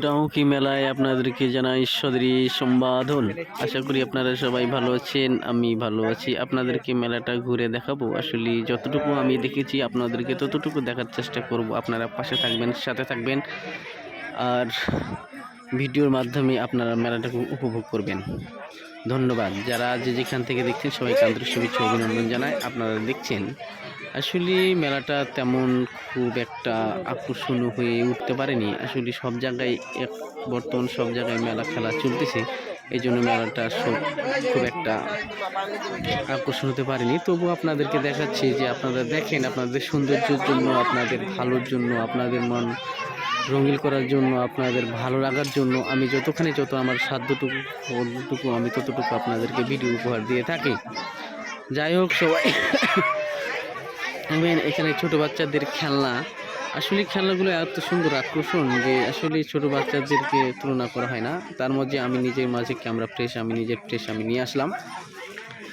ডাউকি মেলায় আপনাদেরকে জানাই সদরি সম্বোধন। আশা করি আপনারা সবাই ভালো আছেন, আমি ভালো আছি। আপনাদেরকে মেলাটা ঘুরে দেখাবো। আসলে যতটুকু আমি দেখেছি আপনাদেরকে ততটুকু দেখার চেষ্টা করব। আপনারা পাশে থাকবেন, সাথে থাকবেন, আর ভিডিওর মাধ্যমে আপনারা মেলাটাকে উপভোগ করবেন। ধন্যবাদ। যারা যেখান থেকে দেখছেন সবাইকে আন্তরিক শুভেচ্ছা অভিনন্দন জানাই। আপনারা দেখছেন আসলে মেলাটা তেমন খুব একটা আকর্ষণীয় হয়ে উঠতে পারেনি। আসলে সব জায়গায় বর্তমান সব জায়গায় মেলা খেলা চলতেছে, এই জন্য মেলাটা খুব একটা আকর্ষণ হতে পারেনি। তবু আপনাদেরকে দেখাচ্ছি যে আপনারা দেখেন, আপনাদের সৌন্দর্যের জন্য, আপনাদের ভালোর জন্য, আপনাদের মন রঙিন করার জন্য, আপনাদের ভালো লাগার জন্য আমি যত আমার সাধ্যটুকু আমি ততটুকু আপনাদেরকে ভিডিও উপহার দিয়ে থাকি। যাই হোক, সবাই এখানে ছোট বাচ্চাদের খেলনা, আসলে খেলনাগুলো এত সুন্দর আকর্ষণ যে আসলে ছোট বাচ্চাদেরকে তুলনা করা হয় না। তার মধ্যে আমি নিজের মাঝে ক্যামেরা ফ্রেশ আমি নিয়ে আসলাম।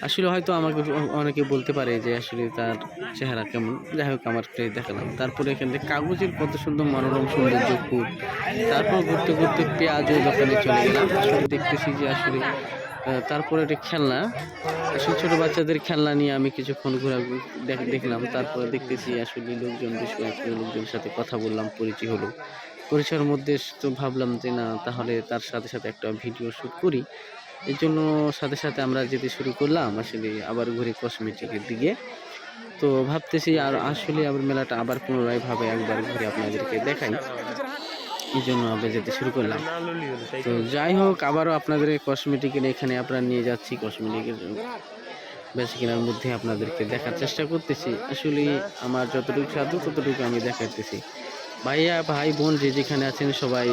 আসলে হয়তো আমাকে অনেকে বলতে পারে যে আসলে তার চেহারা কেমন, যাই হোক আমার ফ্রেশ দেখালাম। তারপরে এখান থেকে কাগজের কত সুন্দর মনোরম সৌন্দর্য ফুল। তারপর ঘুরতে ঘুরতে পেঁয়াজের দোকানে চলে গেলাম। আসলে দেখতেছি যে আসলে তারপরে একটা খেলনা, আসলে ছোটো বাচ্চাদের খেলনা নিয়ে আমি কিছুক্ষণ ঘোরাঘুরি দেখলাম। তারপরে দেখতেছি আসলে লোকজনের সাথে কথা বললাম, পরিচয়ের মধ্যে তো ভাবলাম যে না, তাহলে তার সাথে সাথে একটা ভিডিও শ্যুট করি। এই জন্য সাথে আমরা যেতে শুরু করলাম আসলে আবার ঘুরে কসমেটিকের দিকে। তো ভাবতেছি আর আসলে আবার মেলাটা আবার পুনরায় একবার ঘুরে আপনাদেরকে দেখাই, এই জন্য আমরা যেতে শুরু করলাম। তো যাই হোক, আবারও আপনাদের কসমেটিকের এখানে আপনারা নিয়ে যাচ্ছি। কসমেটিকের বেশি কেনার মধ্যে আপনাদেরকে দেখার চেষ্টা করতেছি। আসলে আমার যতটুকু সাধ্য ততটুকু আমি দেখাইতেছি। ভাইয়া, ভাই, বোন যে যেখানে আছেন সবাই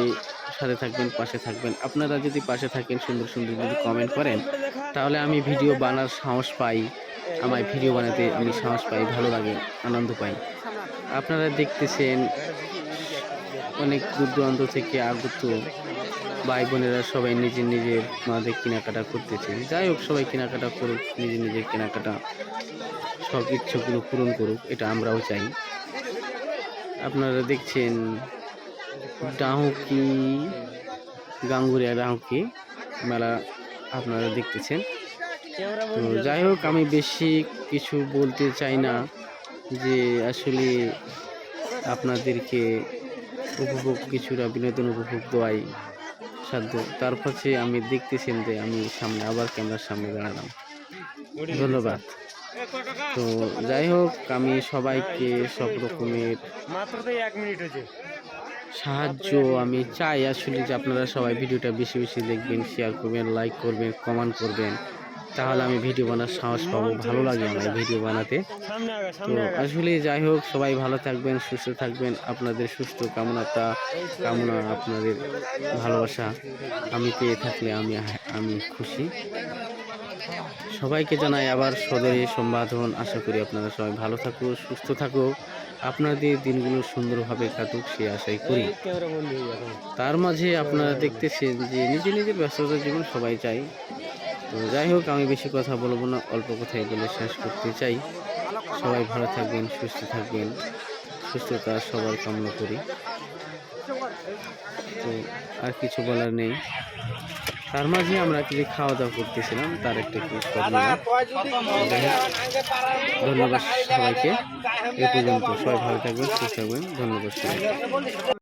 সাথে থাকবেন, পাশে থাকবেন। আপনারা যদি পাশে থাকেন, সুন্দর সুন্দর যদি কমেন্ট করেন, তাহলে আমি ভিডিও বানার সাহস পাই। আমার ভিডিও বানাতে আমি সাহস পাই, ভালো লাগে, আনন্দ পাই। আপনারা দেখতেছেন অনেক দূর দূরান্ত থেকে আগত ভাই বোনেরা সবাই নিজের মাঝে কেনাকাটা করতেছে। যাই হোক, সবাই কেনাকাটা করুক, নিজের কেনাকাটা সব ইচ্ছাগুলো পূরণ করুক, এটা আমরাও চাই। আপনারা দেখছেন ডাহুকি, গাঙ্গুরিয়া ডাহুকি মেলা আপনারা দেখতেছেন। তো যাই হোক, আমি বেশি কিছু বলতে চাই না, যে আসলে আপনাদেরকে কিছুটা বিনোদন উপভোগ দেওয়াই সাধ্য। তার পাশে আমি দেখতেছেন যে আমি আবার ক্যামেরার সামনে দাঁড়ালাম। ধন্যবাদ। তো যাই হোক, আমি সবাইকে সব রকমের সাহায্য আমি চাই আসলে, যে আপনারা সবাই ভিডিওটা বেশি দেখবেন, শেয়ার করবেন, লাইক করবেন, কমেন্ট করবেন, তাহলে আমি ভিডিও বানার সাহস পাবো। ভালো লাগে আমার ভিডিও বানাতে। তো আসলে যাই হোক, সবাই ভালো থাকবেন, সুস্থ থাকবেন। আপনাদের সুস্থ কামনা, আপনাদের ভালোবাসা আমি পেয়ে থাকলে আমি খুশি। সবাইকে জানাই আবার সদরে সম্বোধন। আশা করি আপনারা সবাই ভালো থাকুক, সুস্থ থাকুক, আপনাদের দিনগুলো সুন্দরভাবে কাটুক, সে আশাই করি। তার মাঝে আপনারা দেখতেছেন যে নিজের ব্যস্ততার জীবন সবাই চাই। তো যাই হোক, আমি বেশি কথা বলবো না, অল্প কথাই বলে শেষ করতে চাই। সবাই ভালো থাকবেন, সুস্থ থাকবেন, সুস্থতা সবার কামনা করি। তো আর কিছু বলার নেই। তার মাঝে আমরা কিছু খাওয়া দাওয়া করতেছিলাম, তার একটা ধন্যবাদ সবাইকে। এ পর্যন্ত সবাই ভালো থাকবেন, সুস্থ থাকবেন। ধন্যবাদ।